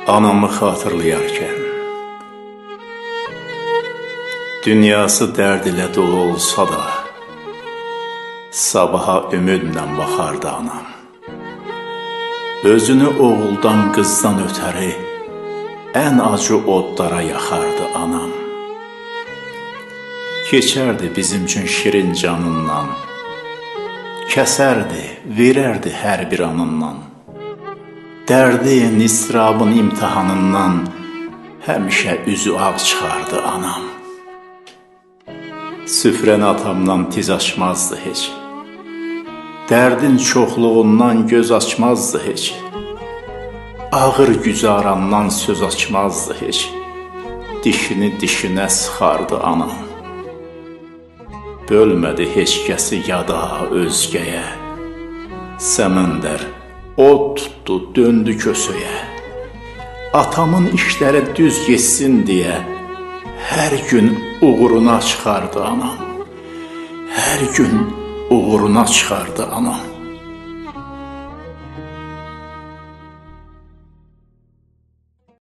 Anamı xatırlayarkən dünyası dərd ilə dolu olsa da sabaha ümidlə baxardı anam. Özünü oğuldan qızdan ötəri ən acı odlara yaxardı anam. Keçərdi bizim üçün şirin canından, kəsərdi, verərdi hər bir anından. Dərdi, nisrabın imtihanından həmişə üzü ağ çıxardı anam. Süfrəni atamdan tiz açmazdı heç, dərdin çoxluğundan göz açmazdı heç, ağır güzarandan söz açmazdı heç, dişini dişinə sıxardı anam. Bölmədi heç kəsi yada özgəyə, səməndər od tutdu, döndü kösöyə. Atamın işləri düz geçsin deyə hər gün uğruna çıxardı anam. Hər gün uğruna çıxardı anam.